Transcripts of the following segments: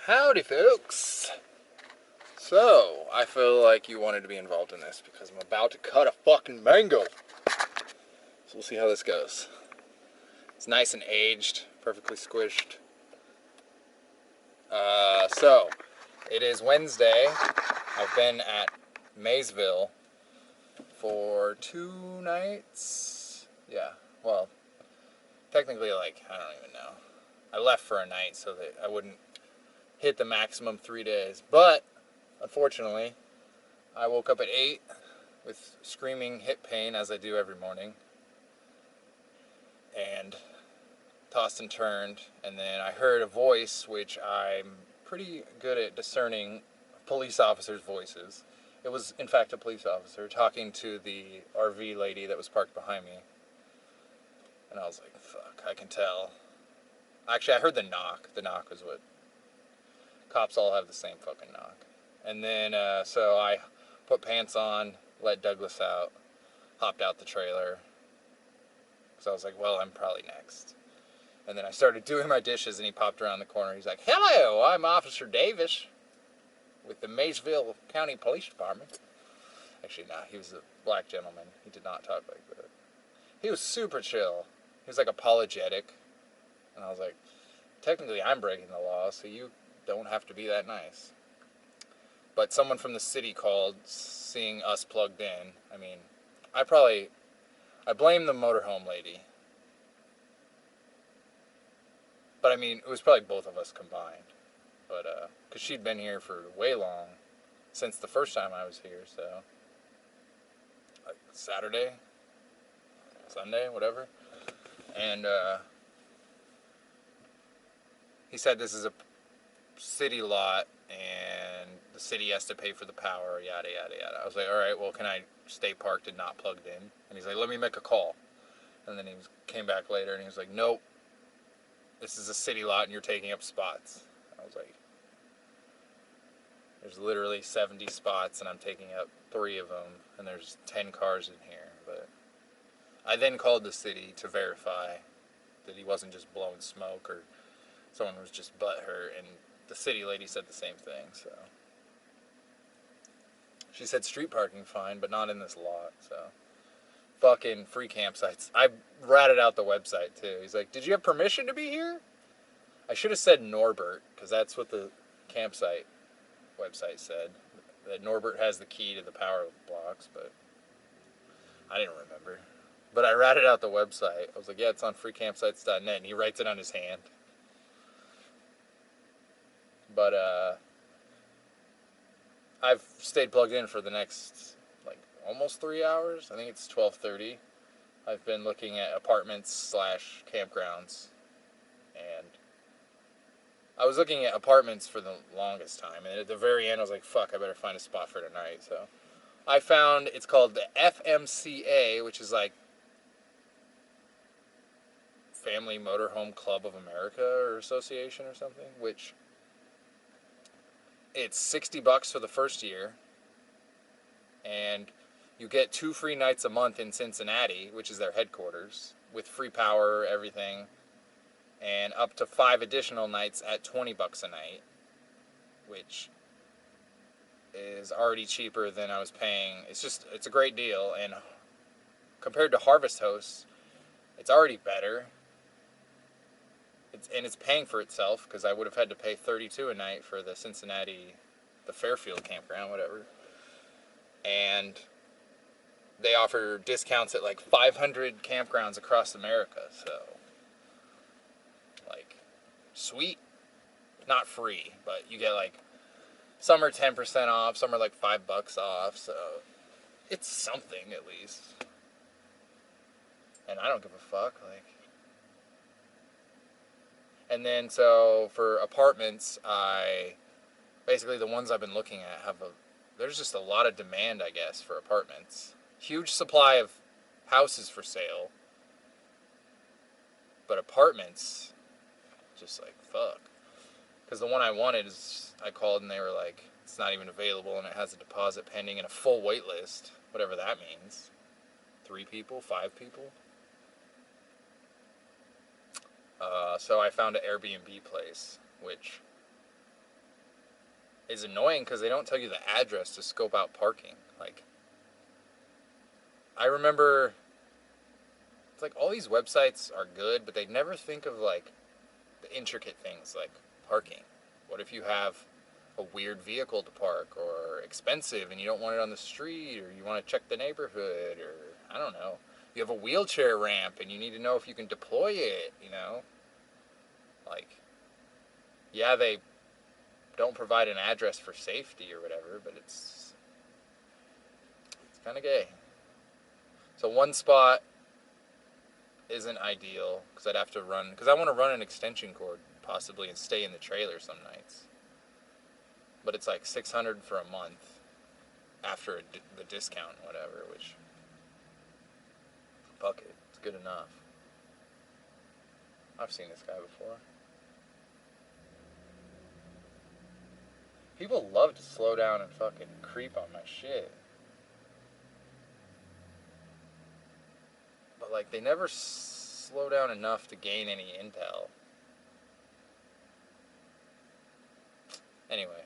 Howdy, folks. So, I feel like you wanted to be involved in this because I'm about to cut a fucking mango. So we'll see how this goes. It's nice and aged, perfectly squished. So, it is Wednesday. I've been at Maysville for 2 nights. Yeah, well, technically, I don't even know. I left for a night so that I wouldn't hit the maximum 3 days. But, unfortunately, I woke up at 8 with screaming hip pain, as I do every morning, and tossed and turned, and then I heard a voice, which I'm pretty good at discerning police officers' voices. It was, in fact, a police officer talking to the RV lady that was parked behind me, and I was like, fuck, I can tell. Actually, I heard the knock. The knock was what... Cops all have the same fucking knock. And then, so I put pants on, let Douglas out, hopped out the trailer, because I was like, well, I'm probably next. And then I started doing my dishes, and he popped around the corner. He's like, hello, I'm Officer Davis with the Maysville County Police Department. Actually, nah, he was a black gentleman. He did not talk like that. He was super chill. He was like apologetic. And I was like, technically I'm breaking the law, so you don't have to be that nice. But someone from the city called, seeing us plugged in. I mean, I blame the motorhome lady. But I mean, it was probably both of us combined. But, because she'd been here for way long, since the first time I was here, so. Like, Saturday? Sunday? Whatever. And, he said this is a city lot, and the city has to pay for the power, yada, yada, yada. I was like, alright, well, can I stay parked and not plugged in? And he's like, let me make a call. And then he came back later, and he was like, nope. This is a city lot, and you're taking up spots. I was like, there's literally 70 spots, and I'm taking up 3 of them, and there's 10 cars in here. But I then called the city to verify that he wasn't just blowing smoke, or someone was just butthurt, and the city lady said the same thing, so. She said street parking fine, but not in this lot, so. Fucking free campsites. I ratted out the website, too. He's like, did you have permission to be here? I should have said Norbert, because that's what the campsite website said. That Norbert has the key to the power blocks, but I didn't remember. But I ratted out the website. I was like, yeah, it's on freecampsites.net, and he writes it on his hand. But, I've stayed plugged in for the next, almost 3 hours. I think it's 12:30. I've been looking at apartments / campgrounds, and I was looking at apartments for the longest time, and at the very end I was like, fuck, I better find a spot for tonight. So I found, it's called the FMCA, which is like Family Motorhome Club of America or Association or something, which it's $60 for the first year, and you get 2 free nights a month in Cincinnati, which is their headquarters, with free power, everything, and up to 5 additional nights at $20 a night, which is already cheaper than I was paying. It's a great deal, and compared to Harvest Hosts, it's already better. It's paying for itself, because I would have had to pay $32 a night for the Cincinnati, the Fairfield campground, whatever. And they offer discounts at 500 campgrounds across America, so sweet. Not free, but you get some are 10% off, some are $5 off, so it's something at least. And I don't give a fuck, And then so for apartments, basically the ones I've been looking at there's just a lot of demand, I guess, for apartments. Huge supply of houses for sale, but apartments, just fuck. Because the one I wanted I called and they were like, it's not even available, and it has a deposit pending and a full wait list, whatever that means. 3 people, 5 people. So I found an Airbnb place, which is annoying because they don't tell you the address to scope out parking. Like, I remember, it's like all these websites are good, but they never think of like the intricate things like parking. What if you have a weird vehicle to park, or expensive and you don't want it on the street, or you want to check the neighborhood, or I don't know. You have a wheelchair ramp and you need to know if you can deploy it, you know? Like, yeah, they don't provide an address for safety or whatever, but it's kind of gay. So one spot isn't ideal because I'd have to run, because I want to run an extension cord possibly and stay in the trailer some nights. But it's like $600 for a month after the discount and whatever, which, fuck it, it's good enough. I've seen this guy before. People love to slow down and fucking creep on my shit. But like, they never slow down enough to gain any intel. Anyway.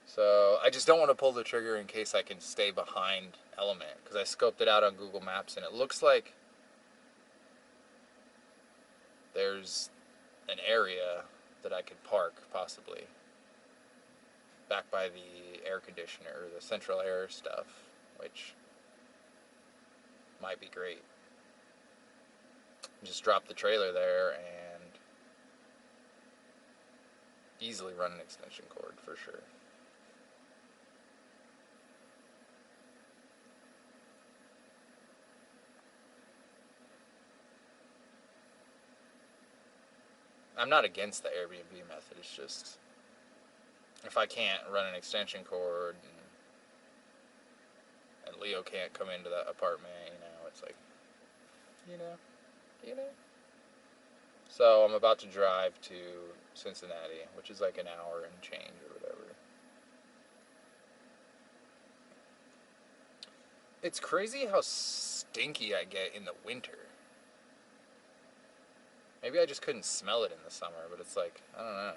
So, I just don't want to pull the trigger in case I can stay behind Element. Because I scoped it out on Google Maps and it looks like there's an area that I could park, possibly. Back by the air conditioner, or the central air stuff, which might be great. Just drop the trailer there and easily run an extension cord for sure. I'm not against the Airbnb method, it's just, if I can't run an extension cord and Leo can't come into the apartment, you know, it's like, you know. So I'm about to drive to Cincinnati, which is like an hour and change or whatever. It's crazy how stinky I get in the winter. Maybe I just couldn't smell it in the summer, but it's like, I don't know.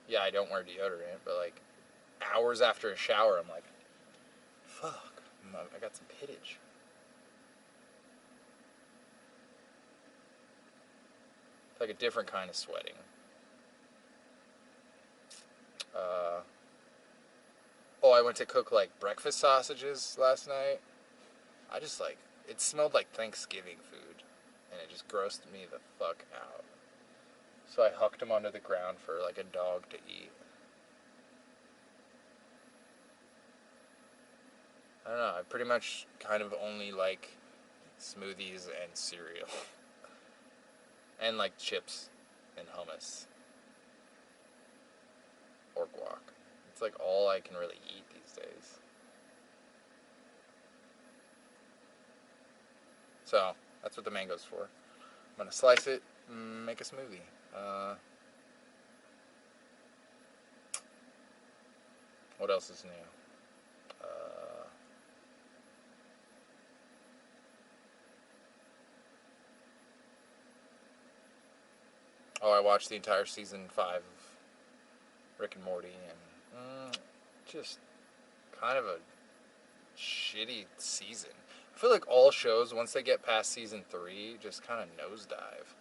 Yeah, I don't wear deodorant, but like hours after a shower, I'm like, fuck, I got some pittage. It's like a different kind of sweating. I went to cook like breakfast sausages last night. I just like, it smelled like Thanksgiving food, and it just grossed me the fuck out. So I hucked them onto the ground for like a dog to eat. I don't know, I pretty much kind of only like smoothies and cereal. And like chips and hummus. Or guac. It's like all I can really eat these days. So, that's what the mango's for. I'm gonna slice it and make a smoothie. What else is new? I watched the entire season 5 of Rick and Morty, and just kind of a shitty season. I feel like all shows, once they get past season 3, just kind of nosedive.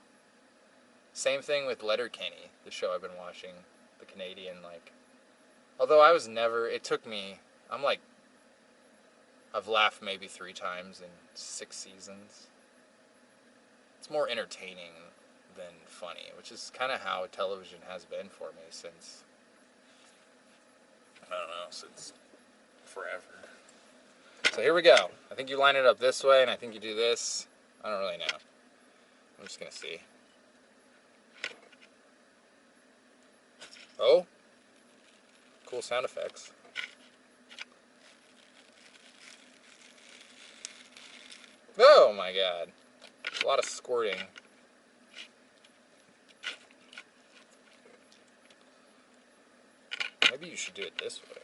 Same thing with Letterkenny, the show I've been watching, the Canadian, like, although I was never, it took me, I've laughed maybe 3 times in 6 seasons. It's more entertaining than funny, which is kind of how television has been for me since, I don't know, since forever. So here we go. I think you line it up this way, and I think you do this. I don't really know. I'm just going to see. Oh. Cool sound effects. Oh my god. A lot of squirting. Maybe you should do it this way.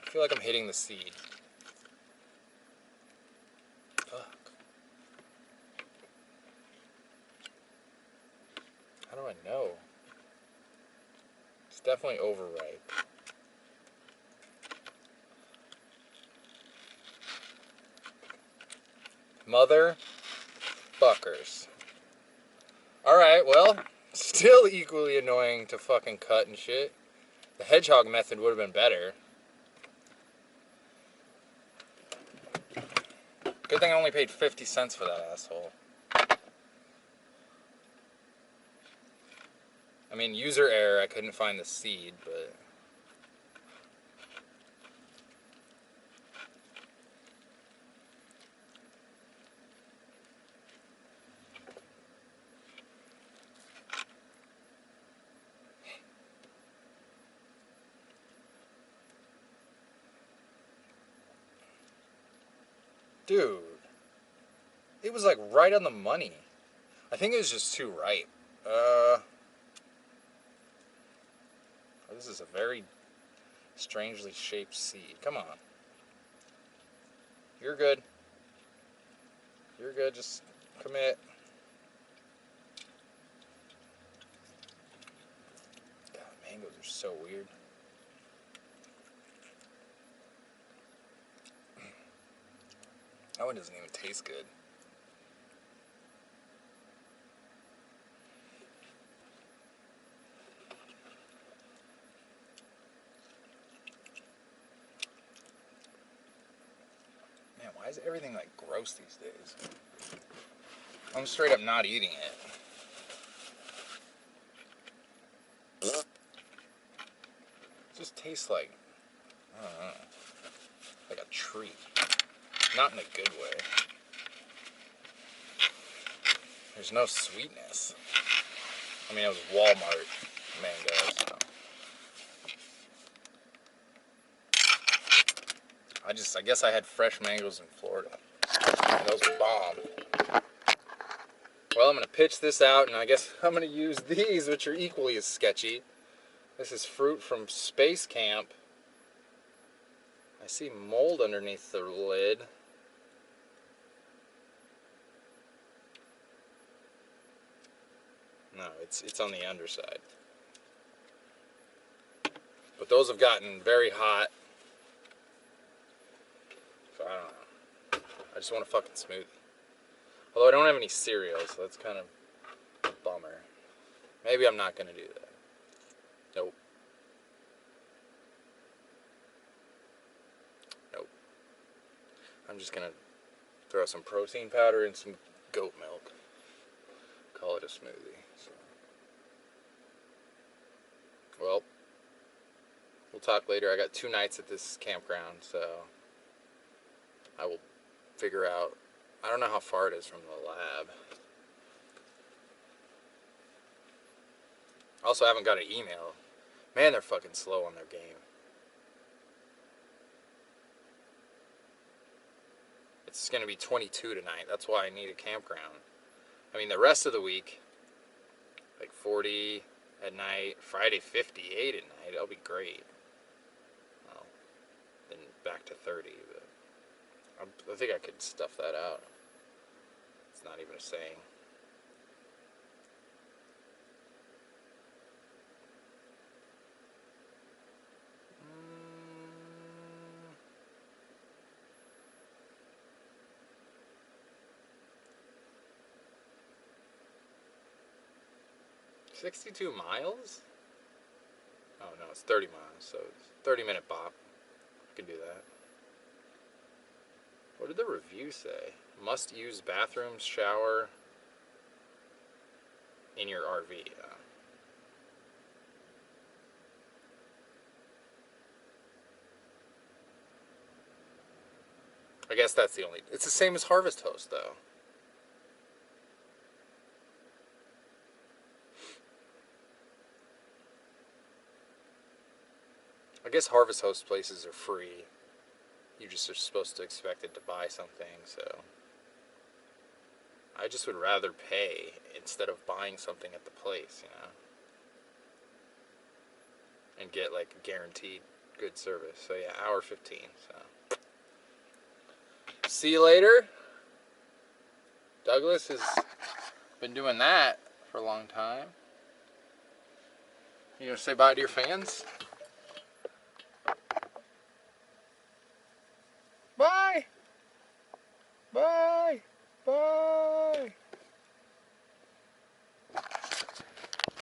I feel like I'm hitting the seed. Fuck. How do I know? Definitely overripe. Mother fuckers. Alright, well, still equally annoying to fucking cut and shit. The hedgehog method would have been better. Good thing I only paid 50 cents for that asshole. I mean, user error, I couldn't find the seed, but... Dude. It was like right on the money. I think it was just too ripe. This is a very strangely shaped seed. Come on. You're good. You're good. Just commit. God, mangoes are so weird. That one doesn't even taste good. Man, why is everything like gross these days? I'm straight up not eating it. It just tastes like, I don't know, like a treat. Not in a good way. There's no sweetness. I mean, it was Walmart mangoes, so. I guess I had fresh mangoes in Florida. And those were bomb. Well, I'm going to pitch this out, and I guess I'm going to use these, which are equally as sketchy. This is fruit from Space Camp. I see mold underneath the lid. No, it's on the underside. But those have gotten very hot. So I don't know. I just want a fucking smoothie. Although I don't have any cereal, so that's kind of a bummer. Maybe I'm not going to do that. Nope. Nope. I'm just going to throw some protein powder and some goat milk. Call it a smoothie. So. Well, we'll talk later. I got 2 nights at this campground, so I will figure out. I don't know how far it is from the lab. Also, I haven't got an email. Man, they're fucking slow on their game. It's going to be 22 tonight. That's why I need a campground. I mean, the rest of the week, like 40 at night, Friday 58 at night, that'll be great. Well, then back to 30, but I think I could stuff that out. It's not even a saying. $62 miles? Oh no, it's 30 miles, so it's 30-minute bop. I can do that. What did the review say? Must use bathrooms, shower in your RV. I guess that's the only... It's the same as Harvest Host, though. I guess Harvest Host places are free. You just are supposed to expect it to buy something, so... I just would rather pay instead of buying something at the place, you know? And get, like, guaranteed good service. So, yeah, hour 15, so... See you later. Douglas has been doing that for a long time. You gonna say bye to your fans? Bye! Bye! Bye!